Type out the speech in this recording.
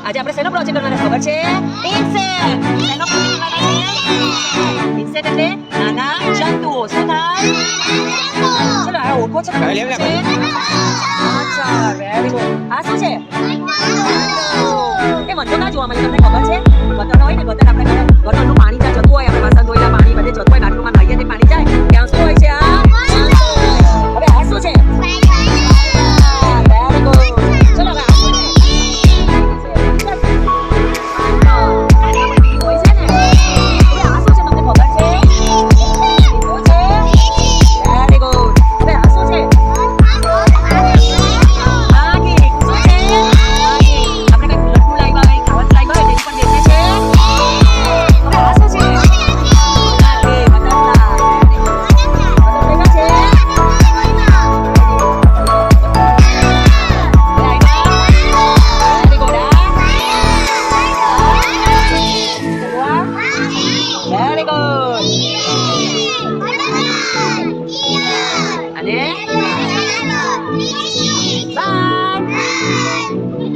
આજે આપણે શેનો પ્રોજેક્ટ કરવાના ખબર છે? ઇન્સેક્ટ. શેનો પ્રોજેક્ટ કરવાના છે? ઇન્સેક્ટ એટલે નાના જંતુઓ. શું થાય? ચલો આ ઓળખો છો તમે? અચ્છા વેરી ગુડ. આ શું છે? એ વંદો ના જોવા મળે તમને ખબર છે? વતન હોય ને વતન આપણે વતનનું પાણી જ્યાં જતું હોય આપણે વાસણ ધોયેલા પાણી બધે જતું હોય બાથરૂમમાં નહીએ તે પાણી જાય ત્યાં શું હોય છે? આ હવે આ શું છે? Very good. ચલો હવે આ શું છે? Very good. Ade. Bye.